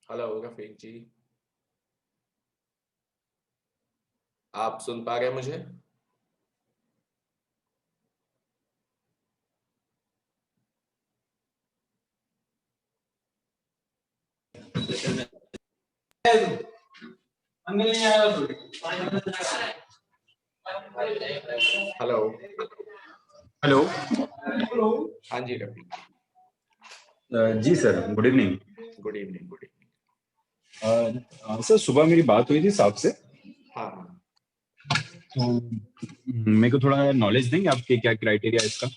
Hello Rafiq जी। आप सुन पा रहे हैं मुझे? हेलो। हेलो। हाँ जी रफीक। जी sir, good evening. Good evening, good evening. Sir, सुबह मेरी बात हुई थी साहब से। हाँ हाँ, तो मेरे को थोड़ा नॉलेज देंगे आपके क्या क्राइटेरिया है इसका?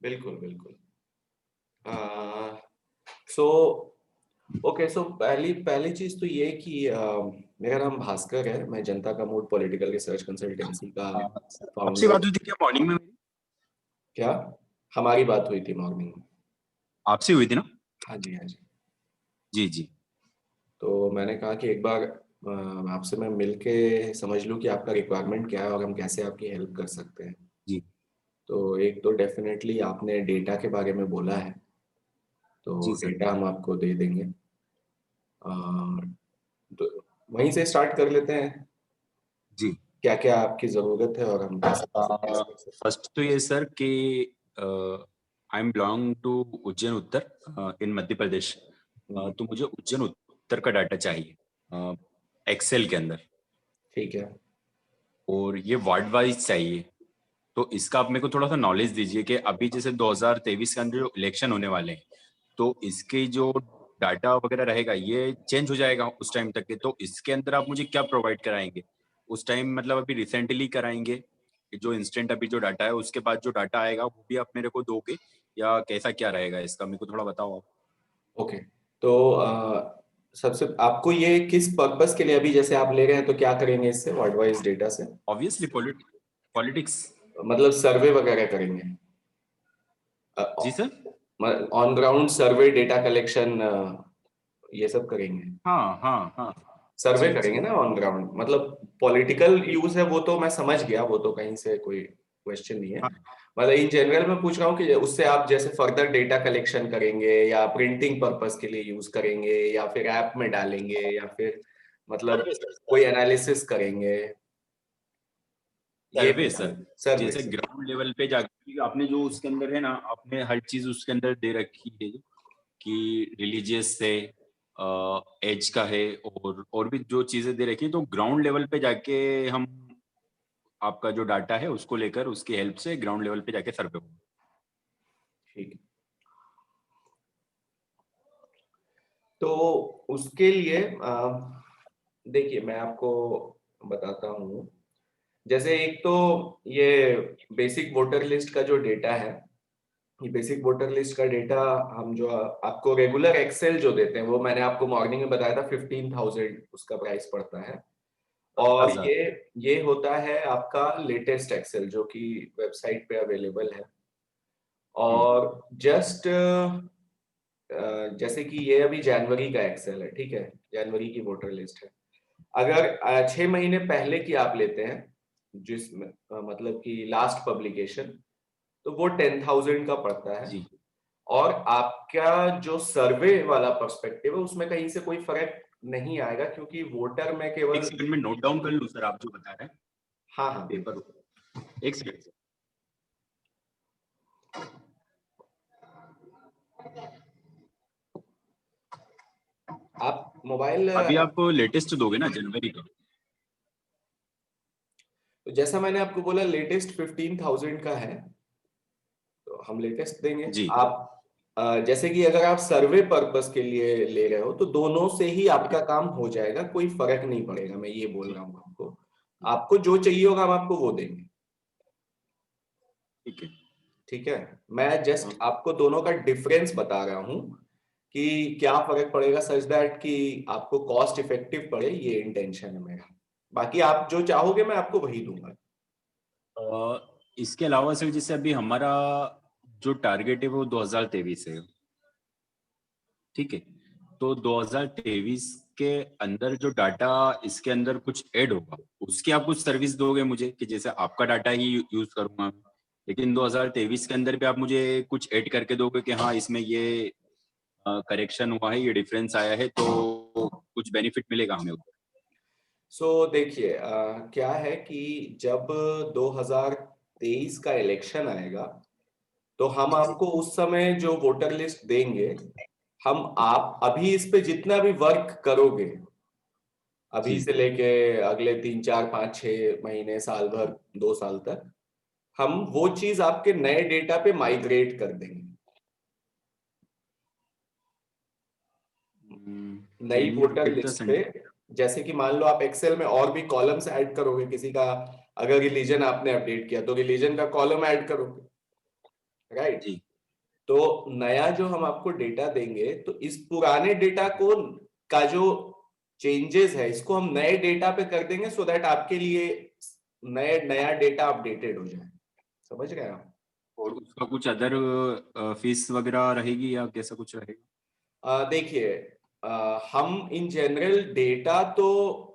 बिल्कुल बिल्कुल। सो ओके, सो पहली पहली चीज तो ये कि मेरा नाम भास्कर है। मैं जनता का मूड पॉलिटिकल रिसर्च कंसल्टेंसी का आपसे फाउंडर। बात हुई थी क्या मॉर्निंग में मेरी? क्या? हमारी बात हुई थी मॉर्निंग में। आपसे हुई थी ना? हाँ जी, हाँ जी। जी जी। तो मैंने कहा कि एक बार आपसे मैं मिल के समझ लूँ कि आपका रिक्वायरमेंट क्या है और हम कैसे आपकी हेल्प कर सकते हैं। जी तो एक तो डेफिनेटली आपने डेटा के बारे में बोला है, तो जी सर। डेटा हम आपको दे देंगे। अ, तो वहीं से स्टार्ट कर लेते हैं। जी। क्या क्या आपकी ज़रूरत है और हम कैसे कैसे कैसे कर सकते फर्स्ट तो ये सर कि I am belong to Ujjain उत्तर इन मध्य प्रदेश। हैं। तो मुझे उज्जैन उत्तर का डाटा चाहिए एक्सेल के अंदर, ठीक है। और ये वार्ड वाइज चाहिए। तो इसका आप मेरे को थोड़ा सा नॉलेज दीजिए कि अभी जैसे 2023 के अंदर जो इलेक्शन होने वाले हैं, तो इसके जो डाटा वगैरह रहेगा ये चेंज हो जाएगा उस टाइम तक के। तो इसके अंदर आप मुझे क्या प्रोवाइड कराएंगे उस टाइम, मतलब अभी रिसेंटली कराएंगे कि जो इंस्टेंट अभी जो डाटा है, उसके बाद जो डाटा आएगा वो भी आप मेरे को दोगे, या कैसा क्या रहेगा इसका, मेरे को थोड़ा बताओ आप। ओके। तो सबसे आपको ये किस पर्पस के लिए, अभी जैसे आप ले रहे हैं तो क्या करेंगे इससे वर्ड वाइज डेटा से? Obviously politics. मतलब सर्वे वगैरह करेंगे? जी sir. On ground survey, data collection, ये सब करेंगे? हाँ हाँ हाँ। सर्वे जी जी। करेंगे ना ऑन ग्राउंड, मतलब पॉलिटिकल यूज है वो तो मैं समझ गया, वो तो कहीं से कोई क्वेश्चन नहीं है। हाँ मतलब इन जनरल मैं पूछ रहा हूँ कि उससे आप जैसे फर्दर डेटा कलेक्शन करेंगे या प्रिंटिंग पर्पस के लिए यूज करेंगे या फिर ऐप में डालेंगे या फिर मतलब कोई एनालिसिस करेंगे, ये सर्वे सर। बताइए। सर्वे जैसे से। ग्राउंड लेवल पे जाके आपने जो उसके अंदर है ना, आपने हर चीज उसके अंदर दे रखी है कि रिलीजियस से एज का है, और भी जो चीजें दे रखी है, तो ग्राउंड लेवल पे जाके हम आपका जो डाटा है उसको लेकर उसकी हेल्प से ग्राउंड लेवल पे जाके सर्वे होगा। ठीक है। तो उसके लिए देखिए मैं आपको बताता हूँ। जैसे एक तो ये बेसिक वोटर लिस्ट का जो डेटा है, ये बेसिक वोटर लिस्ट का डेटा हम जो आपको रेगुलर एक्सेल जो देते हैं वो मैंने आपको मॉर्निंग में बताया था, 15,000 उसका प्राइस पड़ता है। और 10,000। ये होता है आपका लेटेस्ट एक्सेल जो कि वेबसाइट पे अवेलेबल है। हम्म। और जस्ट जैसे कि ये अभी जनवरी का एक्सेल है, ठीक है, जनवरी की वोटर लिस्ट है। अगर 6 महीने पहले की आप लेते हैं, जिसमें मतलब कि लास्ट पब्लिकेशन, तो वो 10,000 का पड़ता है। जी। और आपका जो सर्वे वाला पर्सपेक्टिव है उसमें कहीं से कोई फर्क नहीं आएगा क्योंकि वोटर में एक केवल। सेकंड में नोट डाउन कर लूं सर, आप जो बता रहे हैं। हाँ हाँ पेपर, बिल्कुल। एक सेकंड। आप मोबाइल अभी आप लेटेस्ट दोगे ना जनवरी का? तो जैसा मैंने आपको बोला लेटेस्ट 15,000 का है, तो हम लेटेस्ट देंगे। जी। आप जैसे कि अगर आप सर्वे पर्पस के लिए ले रहे हो तो दोनों से ही आपका काम हो जाएगा, कोई फर्क नहीं पड़ेगा, मैं ये बोल रहा हूँ आपको। आपको जो चाहिए होगा हम आपको वो देंगे। ठीक है। ठीक है। मैं जस्ट हाँ। आपको दोनों का डिफरेंस बता रहा हूँ कि क्या फर्क पड़ेगा, सच दैट कि आपको कॉस्ट इफेक्टिव पड़े, ये इंटेंशन है मेरा। बाकी आप जो चाहोगे मैं आपको वही दूंगा। इसके अलावा सर, जैसे अभी हमारा जो टारगेट है वो 2023 है, ठीक है। तो 2023 के अंदर जो डाटा इसके अंदर कुछ ऐड होगा, उसकी आप कुछ सर्विस दोगे मुझे, कि जैसे आपका डाटा ही यूज करूंगा मैं, लेकिन 2023 के अंदर भी आप मुझे कुछ ऐड करके दोगे कि हाँ इसमें ये करेक्शन हुआ है, ये डिफरेंस आया है, तो कुछ बेनिफिट मिलेगा हमें उधर? देखिए क्या है कि जब 2023 का इलेक्शन आएगा तो हम आपको उस समय जो वोटर लिस्ट देंगे, हम आप अभी इस पे जितना भी वर्क करोगे अभी जी से लेके अगले 3 4 5 6 महीने, साल भर, 2 साल तक, हम वो चीज आपके नए डेटा पे माइग्रेट कर देंगे। नई can you voter repeat the list पे, सेंटेंस? जैसे कि मान लो आप एक्सेल में और भी कॉलम्स ऐड करोगे, किसी का अगर रिलीजन आपने अपडेट किया तो रिलीजन का कॉलम ऐड करोगे, राइट? जी तो नया जो हम आपको डेटा देंगे, तो इस पुराने डेटा को का जो चेंजेस है इसको हम नए डेटा पे कर देंगे, सो दैट आपके लिए नया डेटा अपडेटेड हो जाए। समझ गए आप? और उसका कुछ अदर फीस वगैरह रहेगी या कैसा कुछ रहेगा? देखिए, हम इन जनरल डेटा तो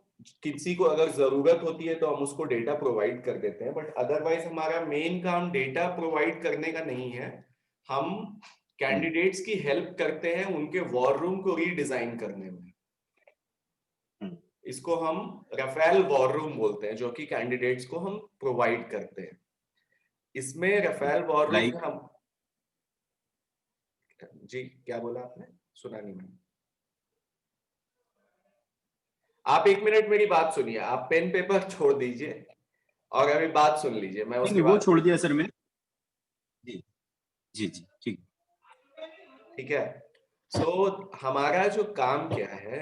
किसी को अगर जरूरत होती है तो हम उसको डेटा प्रोवाइड कर देते हैं, बट अदरवाइज हमारा मेन काम डेटा प्रोवाइड करने का नहीं है। हम कैंडिडेट्स की हेल्प करते हैं उनके वॉर रूम को रीडिजाइन करने में। इसको हम रफेल वॉर रूम बोलते हैं, जो कि कैंडिडेट्स को हम प्रोवाइड करते हैं। इसमें रफेल वॉर रूम में लाइक हम, जी क्या बोला आपने? सुना नहीं मैंने। आप 1 मिनट मेरी बात सुनिए, आप पेन पेपर छोड़ दीजिए और अभी बात सुन लीजिए, मैं नहीं उसके नहीं, वो बाद। छोड़ दिया सर मैंने। जी जी जी ठीक। ठीक है। हमारा जो काम क्या है,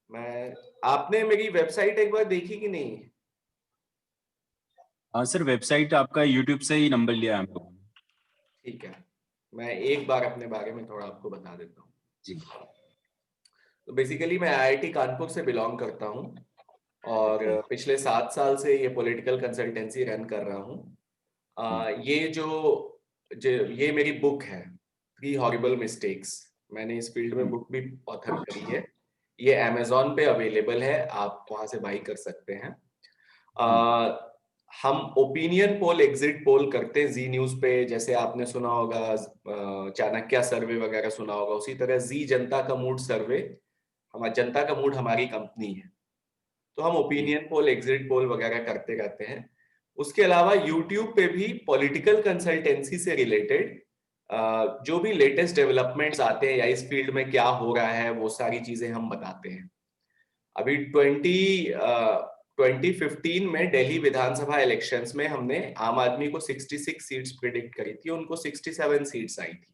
मैं आपने मेरी वेबसाइट एक बार देखी कि नहीं? हाँ सर, वेबसाइट आपका यूट्यूब से ही नंबर लिया है हम लोगों ने। ठीक है, मैं एक बार अपने बारे में थोड़ा आपको बता देता हूँ। जी तो बेसिकली मैं आईआईटी कानपुर से बिलोंग करता हूँ और पिछले 7 साल से ये पॉलिटिकल कंसल्टेंसी रन कर रहा हूँ। ये ये मेरी बुक है, 3 हॉरिबल मिस्टेक्स। मैंने इस फील्ड में बुक भी ऑथर करी है। ये अमेजोन पे अवेलेबल है, आप वहां से बाई कर सकते हैं। हम ओपिनियन पोल, एग्जिट पोल करते हैं जी न्यूज पे। जैसे आपने सुना होगा चाणक्य सर्वे वगैरह सुना होगा, उसी तरह जी जनता का मूड सर्वे, हमारा जनता का मूड हमारी कंपनी है। तो हम जी ओपिनियन पोल, एग्जिट पोल वगैरह करते रहते हैं। उसके अलावा यूट्यूब पे भी पॉलिटिकल कंसल्टेंसी से रिलेटेड जो भी लेटेस्ट डेवलपमेंट्स आते हैं या इस फील्ड में क्या हो रहा है, वो सारी चीजें हम बताते हैं। अभी 2015 में दिल्ली विधानसभा इलेक्शंस में हमने आम आदमी को 66 सीट्स प्रिडिक्ट करी थी, उनको 67 सीट्स आई थी।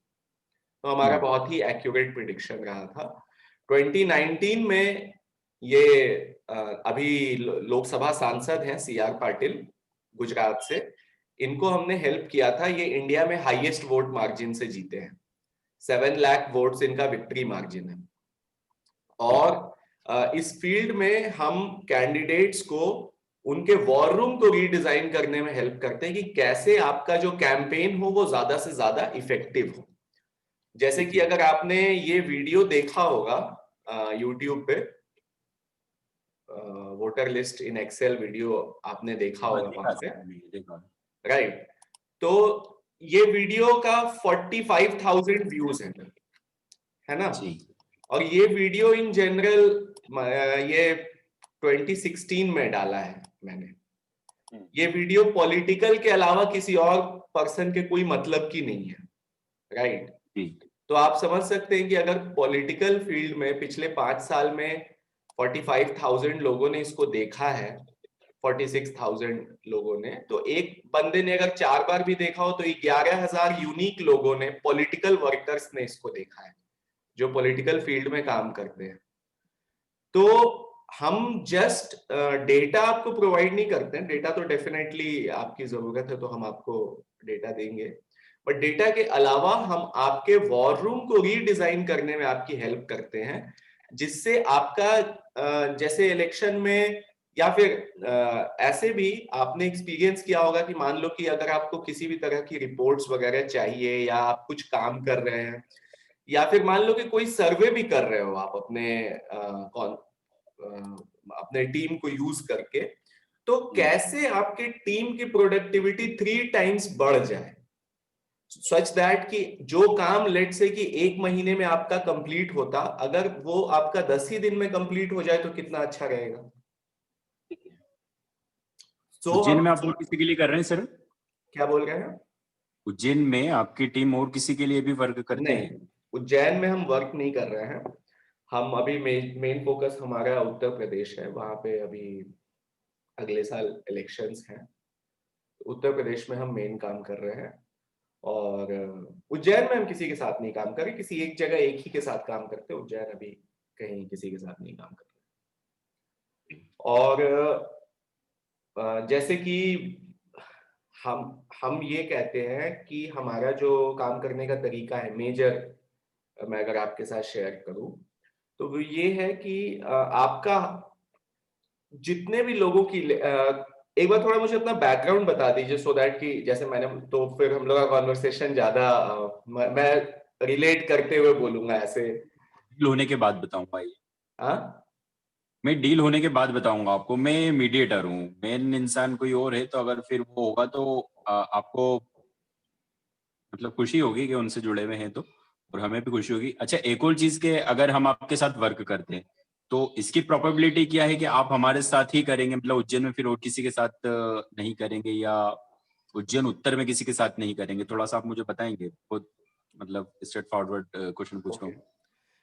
तो हमारा बहुत ही एक्यूरेट प्रिडिक्शन रहा था। 2019 में ये अभी लोकसभा सांसद हैं सीआर पाटिल, गुजरात से, इनको हमने हेल्प किया था। ये इंडिया में हाईएस्ट वोट मार्जिन से जीते हैं, 7 लाख वोट्स इनका विक्ट्री मार्जिन है। और इस फील्ड में हम कैंडिडेट्स को उनके वॉर रूम को रीडिजाइन करने में हेल्प करते हैं कि कैसे आपका जो कैंपेन हो वो ज्यादा से ज्यादा इफेक्टिव हो। जैसे कि जी अगर आपने ये वीडियो देखा होगा यूट्यूब पे, voter list in Excel video आपने देखा हाँ होगा देखा वहां पे, सर मैंने, ये देखा। राइट? तो ये वीडियो का 45,000 व्यूज है ना? जी और ये वीडियो इन जनरल ये 2016 में डाला है मैंने। ये वीडियो पॉलिटिकल के अलावा किसी और पर्सन के कोई मतलब की नहीं है, राइट? जी तो आप समझ सकते हैं कि अगर पॉलिटिकल फील्ड में पिछले 5 साल में 45,000 लोगों ने इसको देखा है, 46,000 लोगों ने, तो एक बंदे ने अगर 4 बार भी देखा हो, तो 11,000 यूनिक लोगों ने, पॉलिटिकल वर्कर्स ने इसको देखा है, जो पॉलिटिकल फील्ड में काम करते हैं। तो हम जस्ट डेटा आपको प्रोवाइड नहीं करते हैं, डेटा तो डेफिनेटली आपकी जरूरत है तो हम आपको डेटा देंगे, बट डेटा के अलावा हम आपके वॉर रूम को रीडिजाइन करने में आपकी हेल्प करते हैं, जिससे आपका जैसे इलेक्शन में या फिर ऐसे भी आपने एक्सपीरियंस किया होगा कि मान लो कि अगर आपको किसी भी तरह की रिपोर्ट्स वगैरह चाहिए या आप कुछ काम कर रहे हैं, या फिर मान लो कि कोई सर्वे भी कर रहे हो आप अपने टीम को यूज करके, तो कैसे आपके टीम की प्रोडक्टिविटी 3 टाइम्स बढ़ जाए। सच दैट कि जो काम लेट से कि 1 महीने में आपका कंप्लीट होता, अगर वो आपका 10 ही दिन में कंप्लीट हो जाए तो कितना अच्छा रहेगा। तो उज्जैन हम में आप और किसी के लिए कर रहे हैं सर? क्या बोल रहे हैं? उज्जैन में आपकी टीम और किसी के लिए भी वर्क करती है? नहीं, उज्जैन में हम वर्क नहीं कर रहे हैं। हम अभी मेन फोकस हमारा उत्तर प्रदेश है, वहां पे अभी अगले साल इलेक्शंस हैं। उत्तर प्रदेश में हम मेन काम कर रहे हैं, और उज्जैन में हम किसी के साथ नहीं काम कर रहे, किसी एक जगह एक ही के साथ काम करते हैं। उज्जैन अभी कहीं किसी के साथ नहीं काम कर रहे। और जैसे कि हम ये कहते हैं कि हमारा जो काम करने का तरीका है मेजर, मैं अगर आपके साथ शेयर करूं तो वो ये है कि आपका जितने भी लोगों की एक बार थोड़ा मुझे अपना बैकग्राउंड बता दीजिए, सो दैट कि जैसे मैंने, तो फिर हम लोग का कॉन्वर्सेशन ज्यादा मैं रिलेट करते हुए बोलूंगा ऐसे। डील होने के बाद बताऊंगा ये। हाँ, मैं डील होने के बाद बताऊंगा आपको। मैं मीडिएटर हूँ, मेन इंसान कोई और है, तो अगर फिर वो होगा तो आपको मतलब खुशी होगी कि उनसे जुड़े हुए हैं तो, और हमें भी खुशी होगी। अच्छा, एक और चीज के, अगर हम आपके साथ वर्क करते हैं तो इसकी प्रोबेबिलिटी क्या है कि आप हमारे साथ ही करेंगे, मतलब उज्जैन में फिर और किसी के साथ नहीं करेंगे, या उज्जैन उत्तर में किसी के साथ नहीं करेंगे? थोड़ा सा आप मुझे बताएंगे? बहुत मतलब स्ट्रेट फॉरवर्ड क्वेश्चन पूछ रहा ओके। हूँ।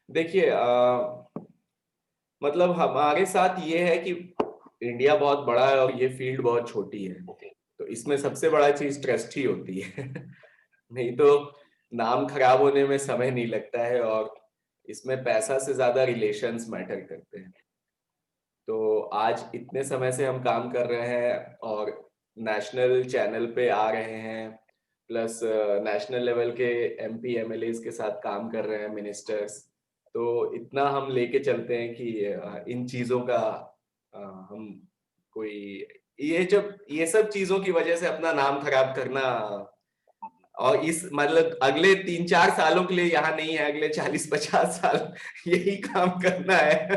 देखिए, मतलब हमारे साथ ये है कि इंडिया बहुत बड़ा है और ये फील्ड बहुत छोटी है, तो इसमें सबसे बड़ा चीज ट्रस्ट ही होती है। नहीं तो नाम खराब होने में समय नहीं लगता है, और इसमें पैसा से ज्यादा रिलेशंस मैटर करते हैं। तो आज इतने समय से हम काम कर रहे हैं और नेशनल चैनल पे आ रहे हैं, प्लस नेशनल लेवल के एमपी एमएलए के साथ काम कर रहे हैं, मिनिस्टर्स। तो इतना हम लेके चलते हैं कि इन चीजों का हम कोई, ये सब चीजों की वजह से अपना नाम खराब करना, और इस मतलब अगले 3-4 सालों के लिए यहाँ नहीं है, अगले 40-50 साल यही काम करना है।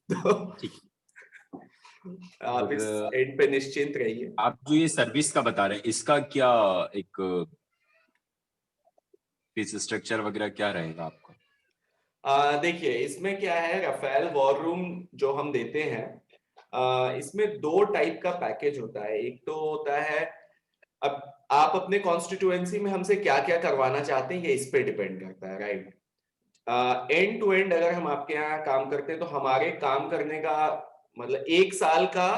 तो ठीक है। आप और इस एंड पे निश्चिंत रहिए। आप जो ये सर्विस का बता रहे हैं, इसका क्या एक फीस स्ट्रक्चर वगैरह क्या रहेगा आपका? देखिए, इसमें क्या है, राफेल वॉर रूम जो हम देते हैं, इसमें 2 टाइप का पैकेज होता है। एक तो होता है, अब आप अपने कॉन्स्टिट्यूएंसी में हमसे क्या क्या करवाना चाहते हैं, ये इस पे डिपेंड करता है, राइट। एंड टू एंड अगर हम आपके यहाँ काम करते हैं तो हमारे काम करने का मतलब 1 साल का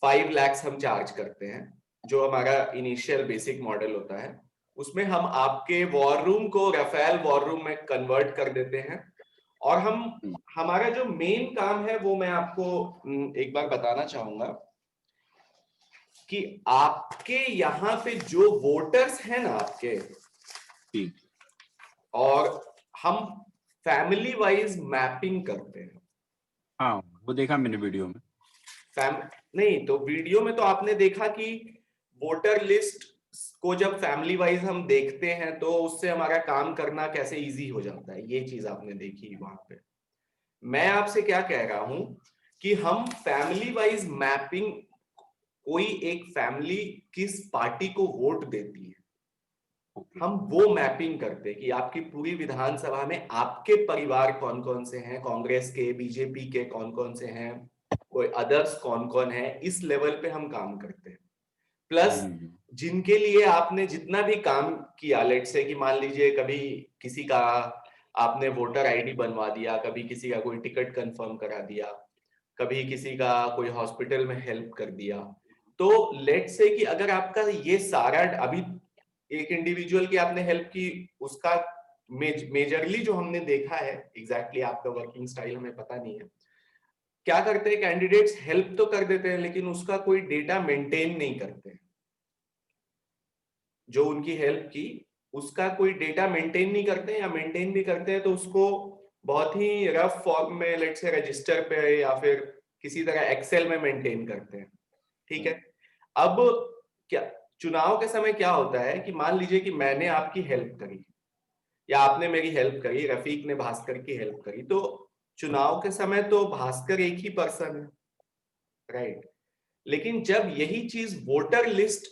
5 लाख हम चार्ज करते हैं, जो हमारा इनिशियल बेसिक मॉडल होता है। उसमें हम आपके वॉर रूम को राफेल वॉर रूम में कन्वर्ट कर देते हैं। और हम हमारा जो मेन काम है वो मैं आपको एक बार बताना चाहूंगा कि आपके यहाँ पे जो वोटर्स हैं ना आपके, ठीक। और हम फैमिली वाइज मैपिंग करते हैं। हाँ, वो देखा मैंने वीडियो में। फैम नहीं, तो वीडियो में तो आपने देखा कि वोटर लिस्ट को जब फैमिली वाइज हम देखते हैं तो उससे हमारा काम करना कैसे इजी हो जाता है, ये चीज आपने देखी वहां पे। मैं आपसे क्या कह रहा हूं कि हम फैमिली वाइज मैपिंग, कोई एक फैमिली किस पार्टी को वोट देती है, ओके। हम वो मैपिंग करते हैं कि आपकी पूरी विधानसभा में आपके परिवार कौन कौन से हैं, कांग्रेस के, बीजेपी के कौन कौन से हैं, कोई अदर्स कौन कौन है, इस लेवल पे हम काम करते हैं। प्लस जिनके लिए आपने जितना भी काम किया, लेट से कि मान लीजिए कभी किसी का आपने वोटर आईडी बनवा दिया, कभी किसी का कोई टिकट कंफर्म करा दिया, कभी किसी का कोई हॉस्पिटल में हेल्प कर दिया, तो लेट से कि अगर आपका ये सारा अभी एक इंडिविजुअल की आपने हेल्प की, उसका मेजरली जो हमने देखा है, एग्जैक्टली आपका वर्किंग स्टाइल हमें पता नहीं है, क्या करते हैं कैंडिडेट्स, हेल्प तो कर देते हैं लेकिन उसका कोई डेटा मेंटेन नहीं करते हैं। जो उनकी हेल्प की उसका कोई डेटा मेंटेन नहीं करते हैं, या मेंटेन भी करते हैं तो उसको बहुत ही रफ फॉर्म में लेट से रजिस्टर पे या फिर किसी तरह एक्सेल में मेंटेन करते हैं। ठीक है। अब क्या चुनाव के समय क्या होता है कि मान लीजिए कि मैंने आपकी हेल्प करी या आपने मेरी हेल्प करी, रफीक ने भास्कर की हेल्प करी, तो चुनाव के समय तो भास्कर एक ही पर्सन है, राइट। लेकिन जब यही चीज वोटर लिस्ट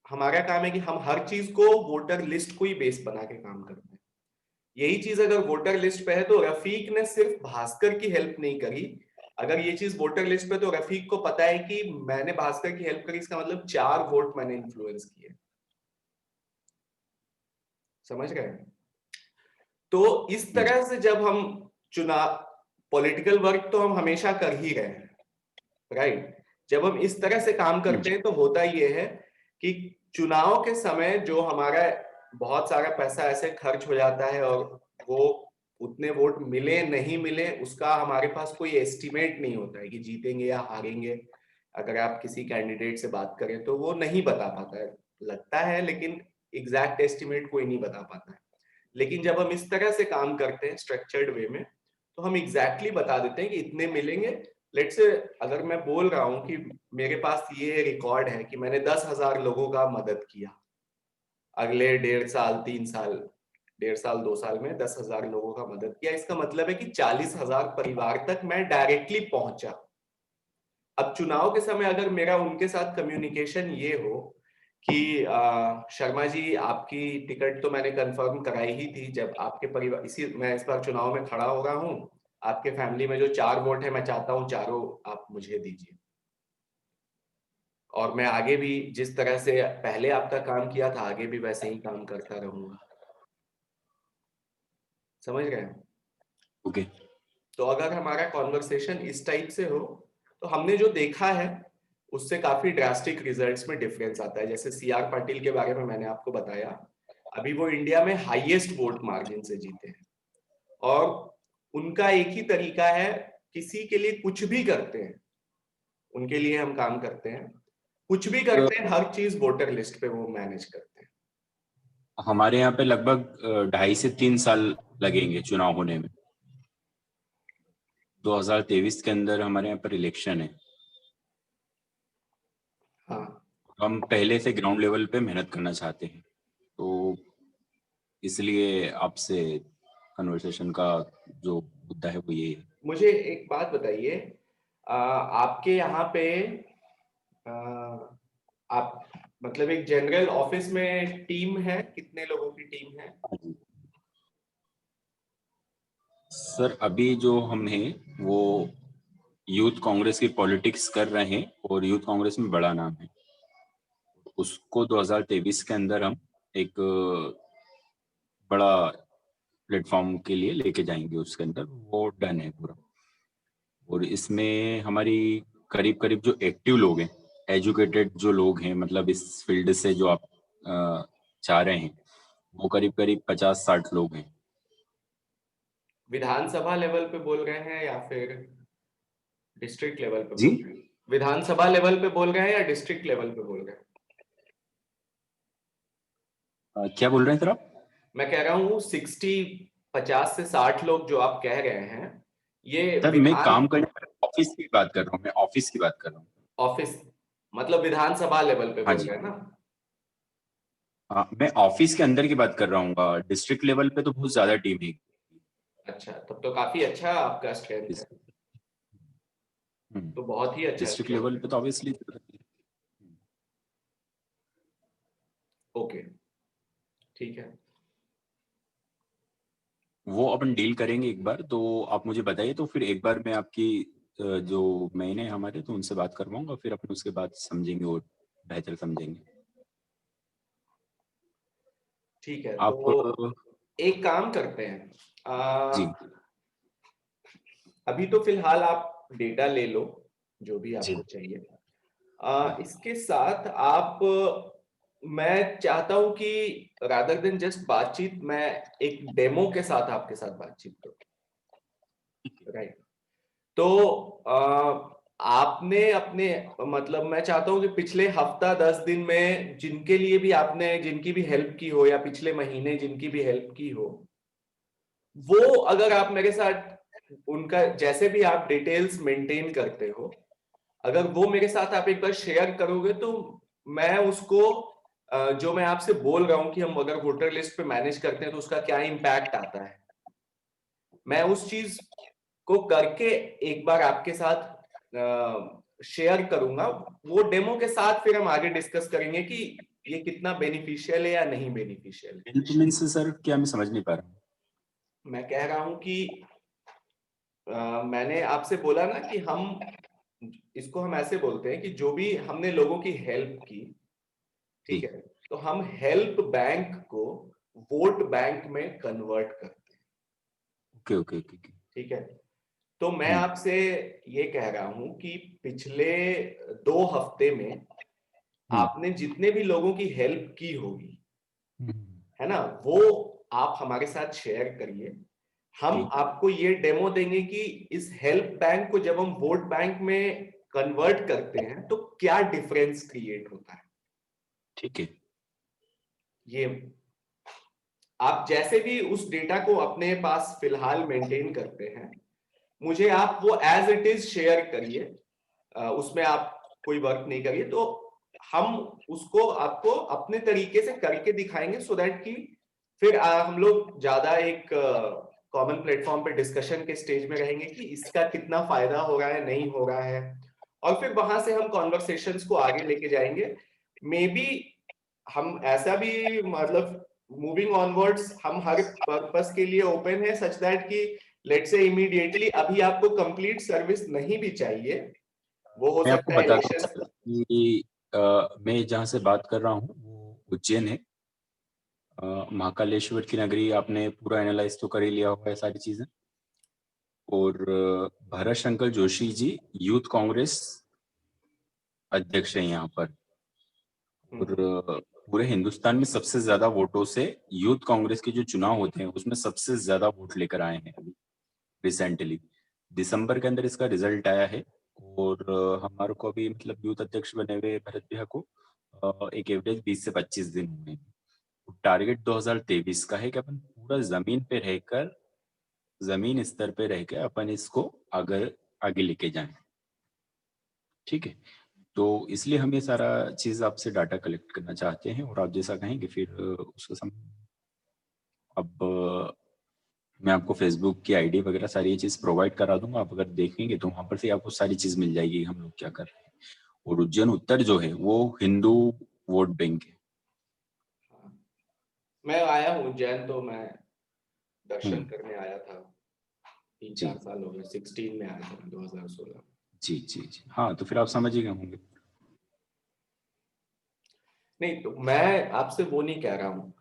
हमारा काम है कि हम हर चीज को वोटर लिस्ट को ही बेस बना के काम करते हैं। यही चीज अगर वोटर लिस्ट पे है तो रफीक ने सिर्फ भास्कर की हेल्प नहीं करी। अगर ये चीज वोटर लिस्ट पे तो रफीक को पता है कि मैंने भास्कर की हेल्प करी, इसका मतलब 4 वोट मैंने इन्फ्लुएंस किए। समझ गए? तो इस जी तरह से जब हम चुनाव, पॉलिटिकल वर्क तो हम हमेशा कर ही रहे हैं, राइट? जब हम इस तरह से काम करते जी हैं तो होता ये है कि चुनाव के समय जो हमारा बहुत सारा पैसा ऐसे खर्च हो जाता है और वो उतने वोट मिले नहीं मिले उसका हमारे पास कोई एस्टिमेट नहीं होता है कि जीतेंगे या हारेंगे। अगर आप किसी कैंडिडेट से बात करें तो वो नहीं बता पाता है, लगता है लेकिन एग्जैक्ट एस्टिमेट कोई नहीं बता पाता है। लेकिन जब हम इस तरह से काम करते हैं स्ट्रक्चर्ड वे में तो हम एग्जैक्टली बता देते हैं कि इतने मिलेंगे। लेट्स से अगर मैं बोल रहा हूं कि मेरे पास ये रिकॉर्ड है कि मैंने 10,000 लोगों का मदद किया अगले 1.5 साल 3 साल, 1.5 साल 2 साल में 10,000 लोगों का मदद किया, इसका मतलब है कि 40,000 परिवार तक मैं डायरेक्टली पहुंचा। अब चुनाव के समय अगर मेरा उनके साथ कम्युनिकेशन ये हो कि शर्मा जी आपकी टिकट तो मैंने कंफर्म कराई ही थी, जब आपके परिवार इसी मैं इस बार चुनाव में खड़ा हो रहा हूं, आपके फैमिली में जो 4 वोट है मैं चाहता हूं चारों आप मुझे दीजिए, और मैं आगे भी जिस तरह से पहले आपका काम किया था आगे भी वैसे ही काम करता रहूंगा। समझ गए? ओके। तो अगर हमारा कॉन्वर्सेशन इस टाइप से हो तो हमने जो देखा है उससे काफी ड्रास्टिक रिजल्ट्स में डिफरेंस आता है। जैसे सीआर पाटिल के बारे में मैंने आपको बताया, अभी वो इंडिया में हाईएस्ट वोट मार्जिन से जीते हैं, और उनका एक ही तरीका है, किसी के लिए कुछ भी करते हैं उनके लिए हम काम करते हैं, कुछ भी तो करते हैं हर चीज वोटर लिस्ट पे वो मैनेज करते हैं। हमारे यहाँ पे लगभग 2.5 से 3 साल लगेंगे चुनाव होने में। 2023 के अंदर हमारे यहाँ पर इलेक्शन है। हाँ, हम पहले से ग्राउंड लेवल पे मेहनत करना चाहते हैं, तो इसलिए आपसे कन्वर्सेशन का जो मुद्दा है वो ये है। मुझे एक बात बताइए, आपके यहाँ पे आ, आप मतलब एक जनरल ऑफिस में टीम है, कितने लोगों की टीम है? सर अभी जो हम हैं वो यूथ कांग्रेस की पॉलिटिक्स कर रहे हैं और यूथ कांग्रेस में बड़ा नाम है। उसको 2023 के अंदर हम एक बड़ा प्लेटफॉर्म के लिए लेके जाएंगे। उसके अंदर वो डन है पूरा। और इसमें हमारी करीब करीब जो एक्टिव लोग हैं, एजुकेटेड जो लोग हैं, मतलब इस फील्ड से जो आप चाह रहे हैं, वो करीब करीब 50-60 लोग हैं। विधानसभा लेवल पे बोल रहे हैं या फिर डिस्ट्रिक्ट लेवल पे जी। बोल रहे हैं? विधानसभा लेवल पे बोल रहे हैं या डिस्ट्रिक्ट लेवल पे बोल रहे हैं? क्या बोल रहे हैं सर आप? मैं कह रहा हूँ 50 से 60 लोग जो आप कह रहे हैं, ये सर मैं विधान काम करने ऑफिस की बात कर रहा हूँ, मैं ऑफिस की बात कर रहा हूँ। ऑफिस मतलब विधानसभा लेवल पे हाँ बोल जी। रहे हैं ना? हाँ, मैं ऑफिस के अंदर की बात कर रहा हूँ। डिस्ट्रिक्ट लेवल पे तो बहुत ज्यादा टीम है। अच्छा, तब तो काफी अच्छा आपका स्ट्रेंथ है, तो बहुत ही अच्छा डिस्ट्रिक्ट स्ट्रेंथ लेवल है। पे तो ऑब्वियसली ओके, ठीक है। वो अपन डील करेंगे एक बार। तो आप मुझे बताइए, तो फिर एक बार मैं आपकी जो मैंने हमारे तो उनसे बात करवाऊंगा, फिर अपन उसके बाद समझेंगे और बेहतर समझेंगे। ठीक है, आप तो एक काम करते हैं, जी अभी तो फिलहाल आप डेटा ले लो जो भी जी आपको चाहिए। इसके साथ आप, मैं चाहता हूं कि रादर देन जस्ट बातचीत, मैं एक डेमो के साथ आपके साथ बातचीत करूं, राइट? तो आपने अपने, मतलब मैं चाहता हूं कि पिछले हफ्ता 10 दिन में जिनके लिए भी आपने जिनकी भी हेल्प की हो या पिछले महीने जिनकी भी हेल्प की हो, वो अगर आप मेरे साथ उनका जैसे भी आप डिटेल्स मेंटेन करते हो, अगर वो मेरे साथ आप एक बार शेयर करोगे तो मैं उसको, जो मैं आपसे बोल रहा हूं कि हम अगर वोटर लिस्ट पे मैनेज करते हैं तो उसका क्या इम्पैक्ट आता है, मैं उस चीज को करके एक बार आपके साथ शेयर करूंगा, वो डेमो के साथ फिर हम आगे डिस्कस करेंगे कि ये कितना बेनिफिशियल है या नहीं बेनिफिशियल है। हेल्प मीन्स सर क्या, मैं समझ नहीं पा रहा हूँ। मैं कह रहा हूं कि मैंने आपसे बोला ना कि हम इसको हम ऐसे बोलते हैं कि जो भी हमने लोगों की हेल्प की, ठीक जी, है, तो हम हेल्प बैंक को वोट बैंक में कन्वर्ट करते हैं। Okay okay okay okay. ठीक है, तो मैं हम्म, आपसे ये कह रहा हूं कि पिछले 2 हफ्ते में हम्म, आपने जितने भी लोगों की हेल्प की होगी, हम्म, है ना, वो आप हमारे साथ शेयर करिए। हम ठीक आपको ये डेमो देंगे कि इस हेल्प बैंक को जब हम वोट बैंक में कन्वर्ट करते हैं तो क्या डिफरेंस क्रिएट होता है। ठीक है। ये आप जैसे भी उस डेटा को अपने पास फिलहाल मेंटेन करते हैं, मुझे आप वो एज इट इज शेयर करिए, उसमें आप कोई वर्क नहीं करिए, तो हम उसको आपको अपने तरीके से करके दिखाएंगे, सो दैट कि फिर हम लोग ज्यादा एक कॉमन प्लेटफॉर्म पे डिस्कशन के स्टेज में रहेंगे कि इसका कितना फायदा हो रहा है, नहीं हो रहा है, और फिर वहां से हम कॉन्वर्सेशंस को आगे लेके जाएंगे। मे बी हम ऐसा भी मतलब मूविंग ऑनवर्ड्स हम हर पर्पस के लिए ओपन है, सच दैट कि लेट से इमीडिएटली अभी आपको कंप्लीट सर्विस नहीं भी चाहिए, वो हो मैं आपको सकता है बताता हूँ इलेक्शन। सर कि मैं जहाँ से बात कर रहा हूँ वो उज्जैन है। महाकालेश्वर की नगरी आपने पूरा एनालाइज तो कर ही लिया होगा ये सारी चीजें। और भरत शंकर जोशी जी यूथ कांग्रेस अध्यक्ष हैं यहाँ पर। और पूरे हिंदुस्तान में सबसे ज्यादा वोटों से यूथ कांग्रेस के जो चुनाव होते हैं उसमें सबसे ज्यादा वोट लेकर आए हैं अभी रिसेंटली। दिसंबर के अंदर इसका रिजल्ट आया है। और हमारे को अभी मतलब यूथ अध्यक्ष बने हुए भरत भैया को एक एवरेज 20 से 25 दिन हुए हैं। टारगेट 2023 का है कि अपन पूरा जमीन पे रहकर, जमीन स्तर पे रहकर अपन इसको आगे आगे लेके जाएं। ठीक है, तो इसलिए हम ये सारा चीज आपसे डाटा कलेक्ट करना चाहते हैं और आप जैसा कहेंगे फिर उसका अब मैं आपको फेसबुक की आईडी वगैरह सारी ये चीज प्रोवाइड करा दूंगा। आप अगर देखेंगे तो वहां पर से आपको सारी चीज मिल जाएगी हम लोग क्या कर रहे हैं। और उज्जैन उत्तर जो है वो हिंदू वोट बैंक है। मैं आया हूँ उज्जैन, तो मैं दर्शन हम्म, करने आया था, तीन जी चार साल हो गए, 16 में आया था मैं, 2016। जी जी जी, हाँ तो फिर आप समझ ही गए होंगे। नहीं, तो मैं आपसे वो नहीं कह रहा हूँ,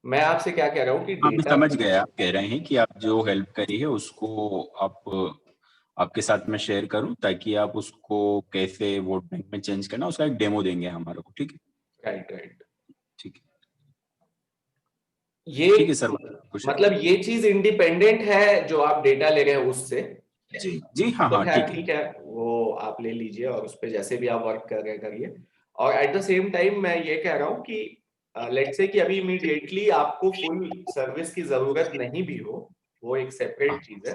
मैं आपसे क्या कह रहा हूँ कि हाँ मैं डेटा। समझ गया, आप कह रहे हैं कि आप जो हेल्प करी है उसको आप आपके साथ में शेयर करूं ताकि आप उसको कैसे वोट बैंक में चेंज करना उसका एक डेमो देंगे हमारे को। ठीक है, राइट राइट, ठीक है, ये ठीक है सर, कुछ मतलब ये चीज इंडिपेंडेंट है जो आप डेटा ले रहे हैं उससे, जी जी, हाँ तो हाँ खैर ठीक है। ठीक है, वो आप ले लीजिए और उस पर जैसे भी आप वर्क कर रहे करिए। और एट द सेम टाइम मैं ये कह रहा हूँ कि लेट्स से कि अभी इमीडिएटली आपको फुल सर्विस की जरूरत नहीं भी हो, वो एक हाँ सेपरेट चीज है।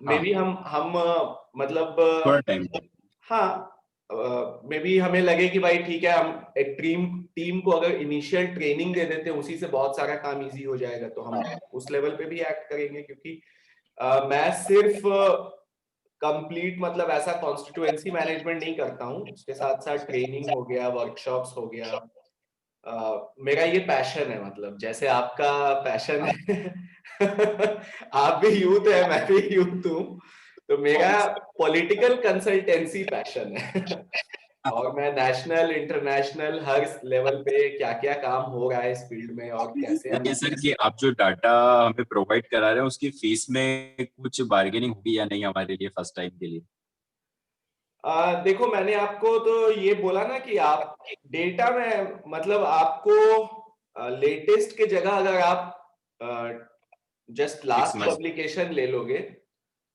मे हाँ, बी हम मतलब थोड़ा टाइम। हाँ, मे बी हमें लगे कि भाई ठीक है, हम एक टीम टीम को अगर इनिशियल ट्रेनिंग दे देते हैं, उसी से बहुत सारा काम इजी हो जाएगा, तो हम उस लेवल पे भी एक्ट करेंगे, क्योंकि मैं सिर्फ कंप्लीट मतलब ऐसा कॉन्स्टिट्यूएंसी मैनेजमेंट नहीं करता हूँ, उसके साथ साथ ट्रेनिंग हो गया, वर्कशॉप्स हो गया। मेरा ये पैशन है, मतलब जैसे आपका पैशन है आप भी यूथ है, मैं भी यूथ हूँ, तो मेरा पॉलिटिकल कंसल्टेंसी पैशन है और मैं नेशनल इंटरनेशनल हर लेवल पे क्या क्या काम हो रहा है इस फील्ड में और कैसे हम। देखिए सर कि आप जो डाटा हमें प्रोवाइड करा रहे हैं उसकी फीस में कुछ बार्गेनिंग होगी या नहीं हमारे लिए फर्स्ट टाइम के लिए। देखो, मैंने आपको तो ये बोला ना कि आप डेटा में मतलब आपको लेटेस्ट के जगह अगर आप जस्ट 6 लास्ट मंथ पब्लिकेशन ले लोगे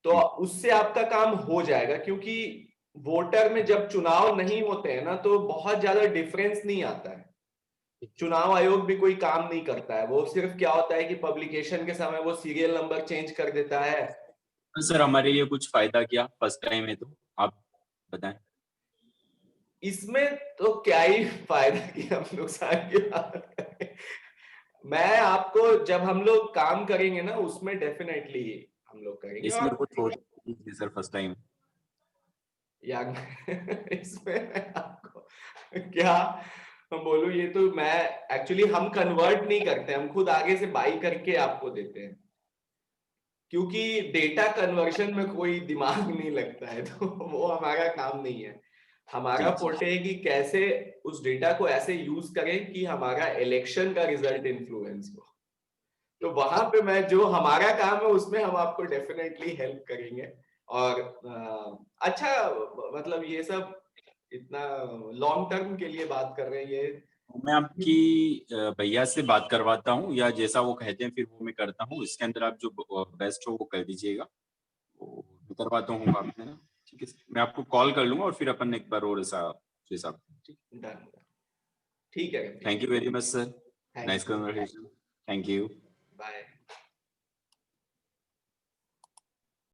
तो उससे आपका काम हो जाएगा, क्योंकि वोटर में जब चुनाव नहीं होते हैं ना तो बहुत ज्यादा डिफरेंस नहीं आता है। चुनाव आयोग भी कोई काम नहीं करता है, वो सिर्फ क्या होता है कि पब्लिकेशन के समय वो सीरियल नंबर चेंज कर देता है। सर हमारे लिए कुछ फायदा क्या फर्स्ट टाइम है तो आप बताएं। इसमें तो क्या ही फायदा कि हम नुकसान की बात करें। मैं आपको जब हम लोग काम करेंगे ना उसमें डेफिनेटली हम लोग करेंगे। इसमें और कुछ हो सर फर्स्ट टाइम। यार इसमें मैं आपको क्या बोलूं, ये तो मैं एक्चुअली हम कन्वर्ट नहीं करते, हम खुद आगे से बाई करके आपको देते हैं, क्योंकि डेटा कन्वर्शन में कोई दिमाग नहीं लगता है, तो वो हमारा काम नहीं है। हमारा जी जी फोटे है कि कैसे उस डेटा को ऐसे यूज करें कि हमारा इलेक्शन का रिजल्ट इन्फ्लुएंस हो। तो वहां पे मैं, जो हमारा काम है उसमें हम आपको डेफिनेटली हेल्प करेंगे। और अच्छा, मतलब ये सब इतना लॉन्ग टर्म के लिए बात कर रहे हैं ये। मैं आपकी भैया से बात करवाता हूँ, या जैसा वो कहते हैं फिर वो मैं करता हूँ। इसके अंदर आप जो बेस्ट हो वो कर दीजिएगा, वो मैं करवाता हूँ काम, है ना? ठीक है सर, मैं आपको कॉल कर लूंगा और फिर अपन एक बार और ऐसा हिसाब। ठीक, डन। ठीक है। Thank you very much sir, thank nice you. Conversation, thank you. Bye.